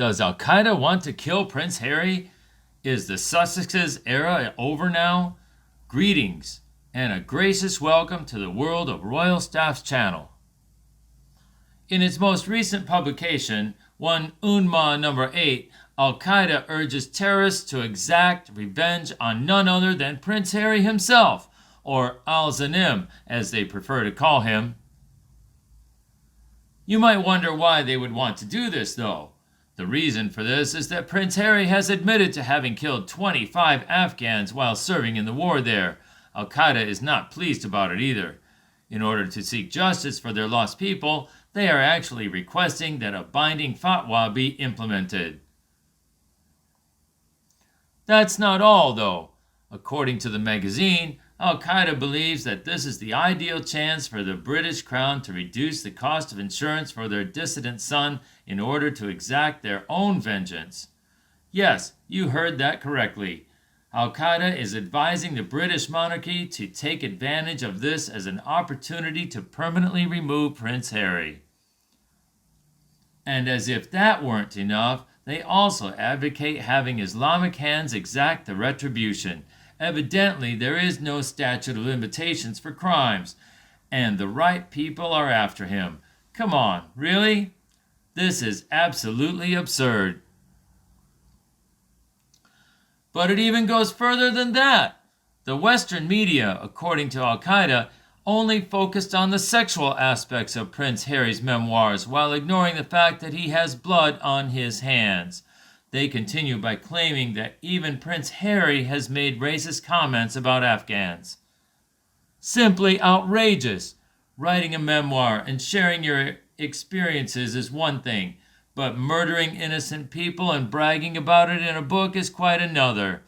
Does Al Qaeda want to kill Prince Harry? Is the Sussex's era over now? Greetings and a gracious welcome to the World of Royal Staff's channel. In its most recent publication, One Unma number 8, Al Qaeda urges terrorists to exact revenge on none other than Prince Harry himself, or Al-Zanim as they prefer to call him. You might wonder why they would want to do this, though. The reason for this is that Prince Harry has admitted to having killed 25 Afghans while serving in the war there. Al-Qaeda is not pleased about it either. In order to seek justice for their lost people, they are actually requesting that a binding fatwa be implemented. That's not all, though. According to the magazine, Al-Qaeda believes that this is the ideal chance for the British Crown to reduce the cost of insurance for their dissident son in order to exact their own vengeance. Yes, you heard that correctly. Al-Qaeda is advising the British monarchy to take advantage of this as an opportunity to permanently remove Prince Harry. And as if that weren't enough, they also advocate having Islamic hands exact the retribution. Evidently, there is no statute of limitations for crimes, and the right people are after him. Come on, really? This is absolutely absurd. But it even goes further than that. The Western media, according to Al-Qaeda, only focused on the sexual aspects of Prince Harry's memoirs while ignoring the fact that he has blood on his hands. They continue by claiming that even Prince Harry has made racist comments about Afghans. Simply outrageous. Writing a memoir and sharing your experiences is one thing, but murdering innocent people and bragging about it in a book is quite another.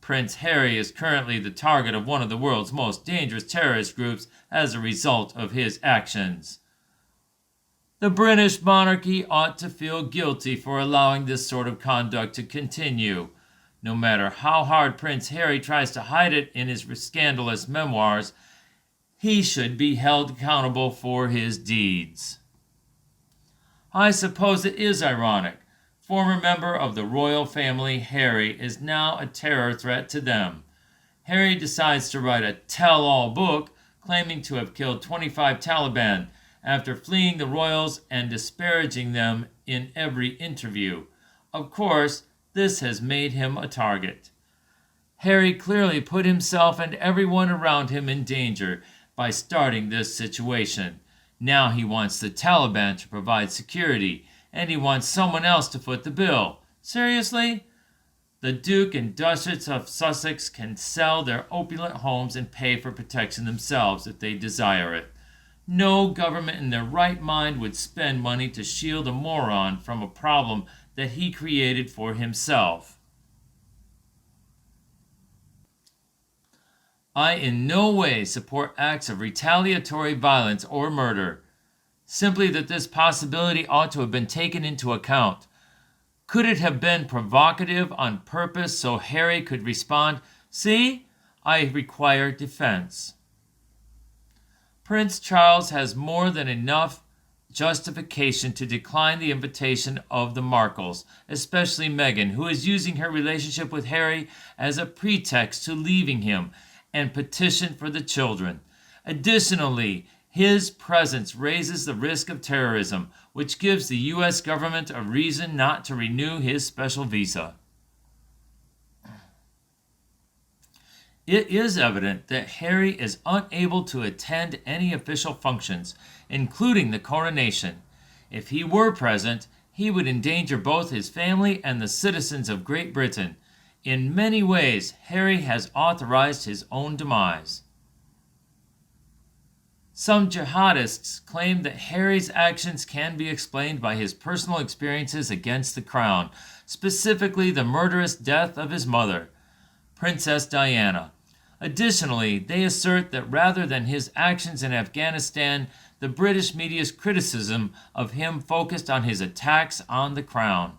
Prince Harry is currently the target of one of the world's most dangerous terrorist groups as a result of his actions. The British monarchy ought to feel guilty for allowing this sort of conduct to continue. No matter how hard Prince Harry tries to hide it in his scandalous memoirs, he should be held accountable for his deeds. I suppose it is ironic. Former member of the royal family, Harry, is now a terror threat to them. Harry decides to write a tell-all book claiming to have killed 25 Taliban, after fleeing the royals and disparaging them in every interview. Of course, this has made him a target. Harry clearly put himself and everyone around him in danger by starting this situation. Now he wants the Taliban to provide security, and he wants someone else to foot the bill. Seriously? The Duke and Duchess of Sussex can sell their opulent homes and pay for protection themselves if they desire it. No government in their right mind would spend money to shield a moron from a problem that he created for himself. I in no way support acts of retaliatory violence or murder. Simply that this possibility ought to have been taken into account. Could it have been provocative on purpose so Harry could respond, "See, I require defense"? Prince Charles has more than enough justification to decline the invitation of the Markles, especially Meghan, who is using her relationship with Harry as a pretext to leaving him, and petition for the children. Additionally, his presence raises the risk of terrorism, which gives the U.S. government a reason not to renew his special visa. It is evident that Harry is unable to attend any official functions, including the coronation. If he were present, he would endanger both his family and the citizens of Great Britain. In many ways, Harry has authorized his own demise. Some jihadists claim that Harry's actions can be explained by his personal experiences against the crown, specifically the murderous death of his mother, Princess Diana. Additionally, they assert that rather than his actions in Afghanistan, the British media's criticism of him focused on his attacks on the crown.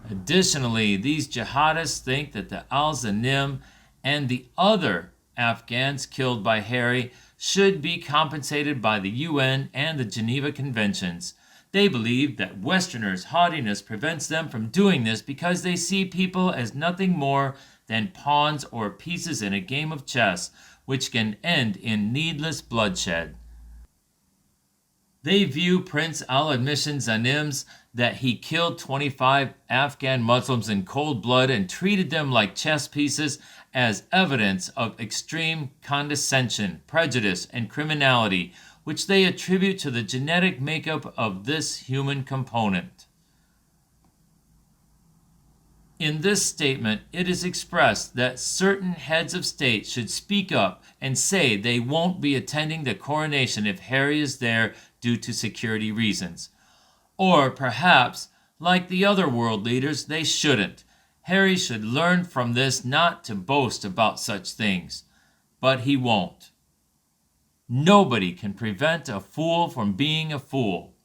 Additionally, these jihadists think that the Al-Zanim and the other Afghans killed by Harry should be compensated by the UN and the Geneva Conventions. They believe that Westerners' haughtiness prevents them from doing this because they see people as nothing more than pawns or pieces in a game of chess, which can end in needless bloodshed. They view Prince al-Admission Zanim's that he killed 25 Afghan Muslims in cold blood and treated them like chess pieces as evidence of extreme condescension, prejudice, and criminality, which they attribute to the genetic makeup of this human component. In this statement, it is expressed that certain heads of state should speak up and say they won't be attending the coronation if Harry is there due to security reasons. Or perhaps, like the other world leaders, they shouldn't. Harry should learn from this not to boast about such things. But he won't. Nobody can prevent a fool from being a fool.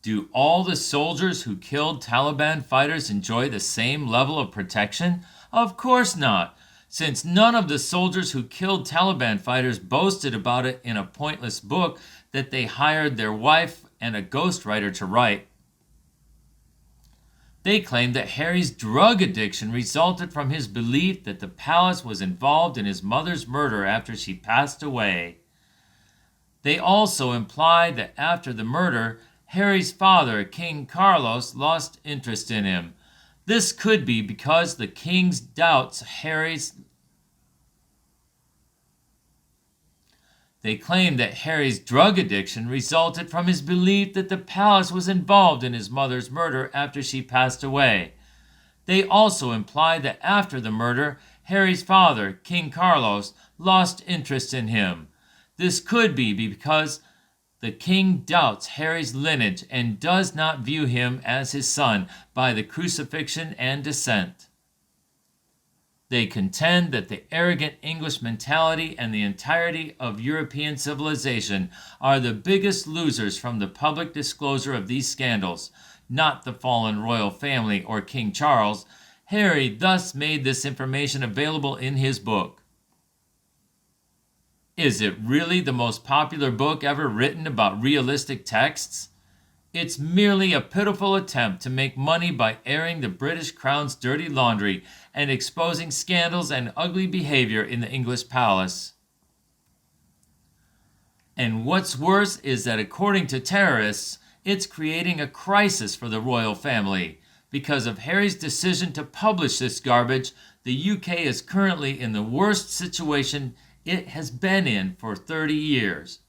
Do all the soldiers who killed Taliban fighters enjoy the same level of protection? Of course not, since none of the soldiers who killed Taliban fighters boasted about it in a pointless book that they hired their wife and a ghostwriter to write. They claimed that Harry's drug addiction resulted from his belief that the palace was involved in his mother's murder after she passed away. They also implied that after the murder, Harry's father, King Carlos, lost interest in him. This could be because the king's doubts They claimed that Harry's drug addiction resulted from his belief that the palace was involved in his mother's murder after she passed away. They also implied that after the murder, Harry's father, King Carlos, lost interest in him. This could be because the king doubts Harry's lineage and does not view him as his son by the crucifixion and descent. They contend that the arrogant English mentality and the entirety of European civilization are the biggest losers from the public disclosure of these scandals, not the fallen royal family or King Charles. Harry thus made this information available in his book. Is it really the most popular book ever written about realistic texts? It's merely a pitiful attempt to make money by airing the British Crown's dirty laundry and exposing scandals and ugly behavior in the English palace. And what's worse is that according to terrorists, it's creating a crisis for the royal family. Because of Harry's decision to publish this garbage, the UK is currently in the worst situation it has been in for 30 years.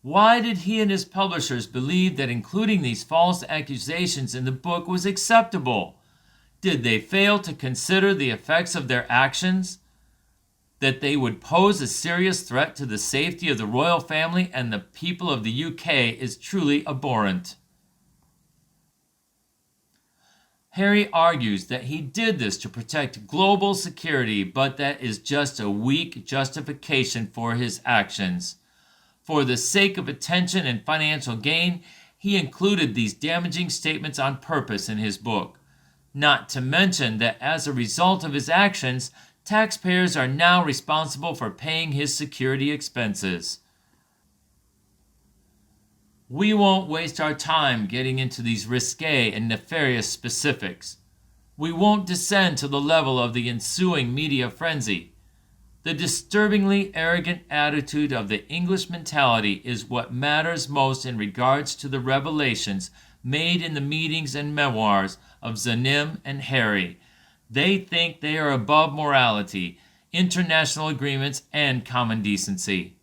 Why did he and his publishers believe that including these false accusations in the book was acceptable? Did they fail to consider the effects of their actions? That they would pose a serious threat to the safety of the royal family and the people of the UK is truly abhorrent. Harry argues that he did this to protect global security, but that is just a weak justification for his actions. For the sake of attention and financial gain, he included these damaging statements on purpose in his book. Not to mention that as a result of his actions, taxpayers are now responsible for paying his security expenses. We won't waste our time getting into these risque and nefarious specifics. We won't descend to the level of the ensuing media frenzy. The disturbingly arrogant attitude of the English mentality is what matters most in regards to the revelations made in the meetings and memoirs of Zanim and Harry. They think they are above morality, international agreements, and common decency.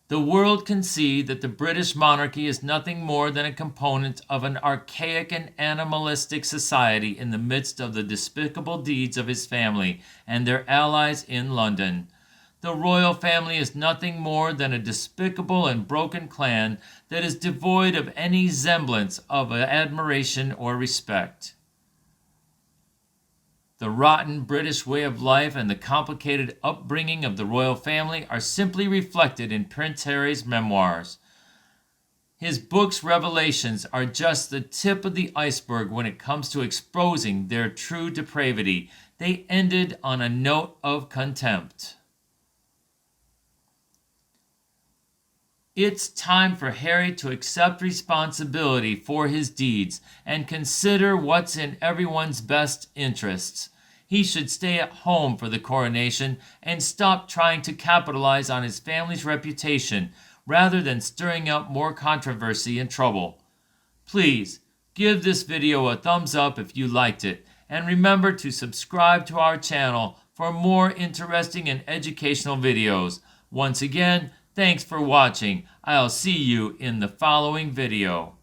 The world can see that the British monarchy is nothing more than a component of an archaic and animalistic society in the midst of the despicable deeds of his family and their allies in London. The royal family is nothing more than a despicable and broken clan that is devoid of any semblance of admiration or respect. The rotten British way of life and the complicated upbringing of the royal family are simply reflected in Prince Harry's memoirs. His book's revelations are just the tip of the iceberg when it comes to exposing their true depravity. They ended on a note of contempt. It's time for Harry to accept responsibility for his deeds and consider what's in everyone's best interests. He should stay at home for the coronation and stop trying to capitalize on his family's reputation rather than stirring up more controversy and trouble. Please give this video a thumbs up if you liked it, and remember to subscribe to our channel for more interesting and educational videos. Once again, thanks for watching. I'll see you in the following video.